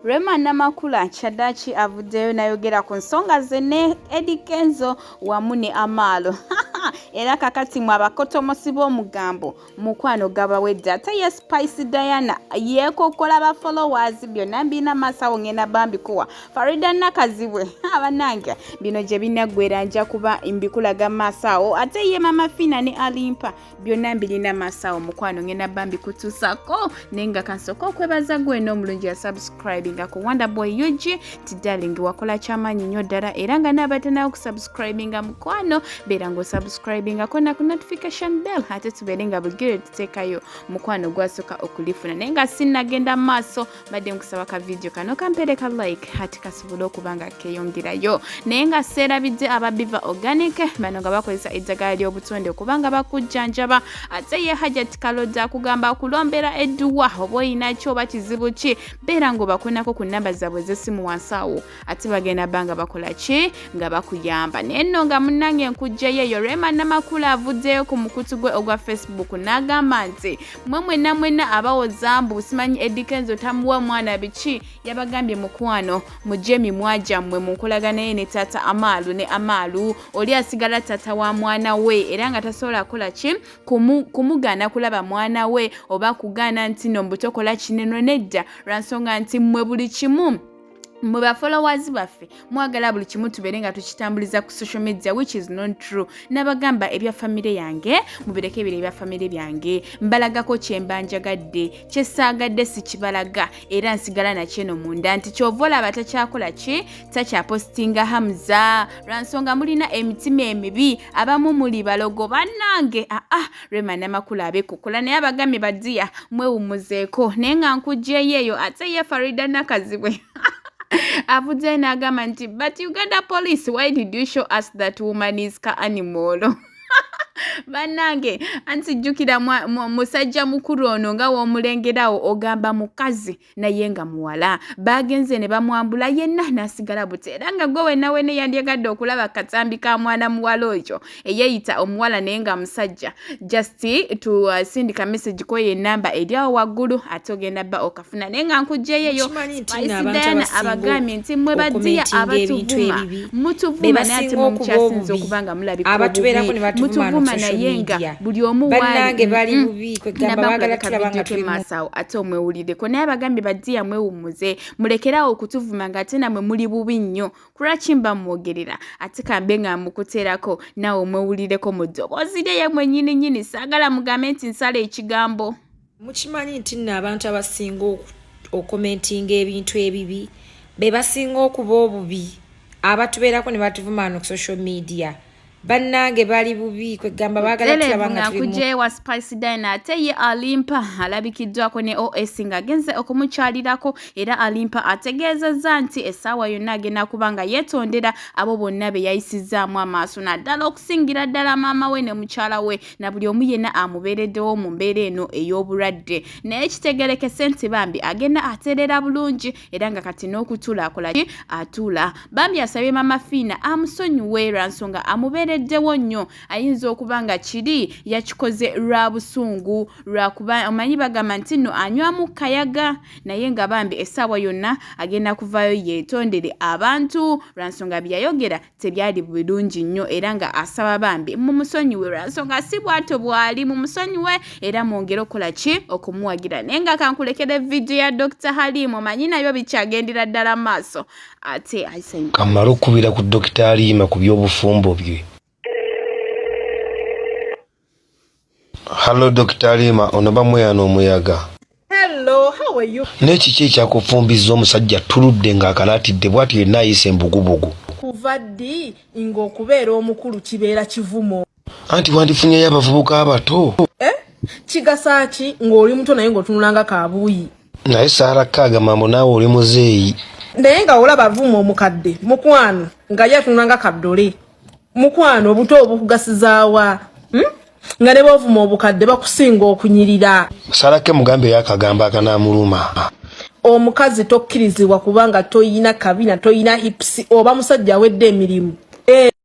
Rema Namakula Chadachi avuddeyo nayogera ku nsonga ze ne Eddy Kenzo wamu ne Amalo. Era kakati mu abakotomosi b'omugambo mukwano gabawedde ate ye Spice Diana yeekokola ba followers byonna mbina masawo ngenda bambikuwa Faridah Nakazibwe abanange bino gye binaggwera nja kuba mbikulaga masawo ate ye Mama Fina ne Alimpa byonna mbirina masawo mukwano ngenda bambikutusako nenga kansoko kwebaza gwe n'omulungi ya subscribing ku Wonder Boy UG tidaling wakola chamanyi nnyo ddala era nga n'abatanawo ku subscribinga mukwano beera ngo subscribinga kona ku notification bell ate tubeere nga bugire tuteekayo mukwano gwasooka okulifuna naye nga sinnagenda maaso badde nkusaba ka video kano kampereka like ate kasobola okuba nga keeyongerayo naye nga seerabidde ababiva organic bano nga bakozesa eddagala ly'obutonde okubanga bakujjanjaba ate ye Hajat Kalodda akugamba okulombera edduwa oba oyina kyoba kizibu ki beera ng'obakunako ku namba zaabwe z'essimu wansawo ate bagenda banga bakola ki nga bakuyamba naye nno nga munnange nkujjayo eyo Rema Namakula avuddeyo ku mukutu gwe ogwa Facebook n'agamba nti mwe mwena abawoza mbu simanyi Eddy Kenzo tamuwa mwana biki yabagambye mukwano mujje mimwaja mmwe munkolagana naye ne tata Amalu ne Amalu oli asigala tata wa mwana we era nga tasobola kola ki kumugana kulaba mwana we oba kugana nti no mbutokola kineno nedda lwansonga nti mmwe buli kimu Muba followers baffe mwagala buli kimu tubeere nga tukitambuliza ku social media which is not true nabagamba ebya family yange mubireke ebire ebya family byange mbalagako kyembanjagadde kyesaagadde sikibalaga era nsigala na kyeno munda nti kyovola abatakyakola ki takya postinga hamza lwansonga mulina emitima emibi abamu muli balogo bannange Rema Namakula abekukola naye abagambye badiya mwewumuzeeko naye nga nkujjeyo eyo ate ye Faridah Nakazibwe Avudde n'agamba nti but Uganda police why did you show us that woman is ka animal Banange ansijukira musajja mukuru ono nga w'omulengerawo ogamba mukazi naye nga muwala bagenze ne bamwambula yenna nasigala bute era nga gwe nawe ne yandyagadde okulaba Akatambi ka mwana muwala oyo eyeyita omuwala naye nga musajja just to sindika message ko ye namba eryawo waggulu ate ogenda bba okafuna naye nga nkujjeyo Spice abagambye nti mwe badiya abatuvuma mutuvuma naye ate mukyasinza okubanga mulabika nayenga buli omu banange bali bubi kwegamba bagala tulabanga tuli masawo ate omwewulireko naye abagambye badiya mwewumuze mulekerawo okutuvuma nga ate namwe muli bubi nnyo kulwakimba mwogerera ate kambe nga mukuteerako nawe omwewulireko mu ddoboozi lye mwennyini saagala mugambe nti nsala ekigambo mukimanyi nti nno abantu abasinga okomentinga ebintu ebibi be basinga okuba obubi abatubeerako ne batuvuma no ku social media Banange bali bubi kwegamba bagala tulabanga tuli kujewa Spice Diana ate ye Alimpa alabikiddwako ne OS nga genze okumukyalirako era Alimpa ategeezezza nti essaawa yonna agenda kubanga yetondera abo bonna be yayisizaamu amaaso naddala okusingira ddala maama we ne mukyala we na buli omu yenna amubeereddewo mu mbeera eno ey'obulwadde naye kitegerekese nti bambi agenda ateerera bulungi era nga kati n'okutuula akola ki atuula bambi asabye Mama Fina amusonyiwe lwansonga amubeere dewo nnyo ayinza okubanga kiri yakikoze lwa busungu lwakuba omanyi bagamba nti nno anywamu kayaga naye nga bambi essaawa yonna agenda kuvaayo yetondere abantu lwansonga byayogera tebyali bulungi nnyo era nga asaba bambi mumusonyiwe lwansonga si bwato bwali mumusonyiwe era mwongere okukola ki okumuwagira naye nga kankulekere video ya Dr. Halima omanyi nayo bikyagendera ddala maaso ate kamala okubira ku Dr. Halima ku by'obufumbo bye. Hello Dr. Alima onoba mweyano omuyaga. Hello, how are you? Nekiki ekyakufumbiza omusajja tuludde ng'akalatidde bw'ati yenna ayise embugubugu. Kuva ddi ng'okubeera omukulu kibeera kivumo. Anti wandifunyeyo abavubuka abato. Kigasa ki ng'oli muto naye ng'otunulanga kaabuuyi. Naye Saraka agamba naawe oli muzeeyi. Naye nga olaba avuuma omukadde mukwano nga ye atunulanga kaddole. Mukwano obuto obukugasizaawa. Nga ne bovuma obukadde bakusinga okunyirira. Sarake mugambe yakagamba akanamuluma. Omukazi tokkirizibwa kubanga toyina kabina toyina hips oba musajja wedde emirimu.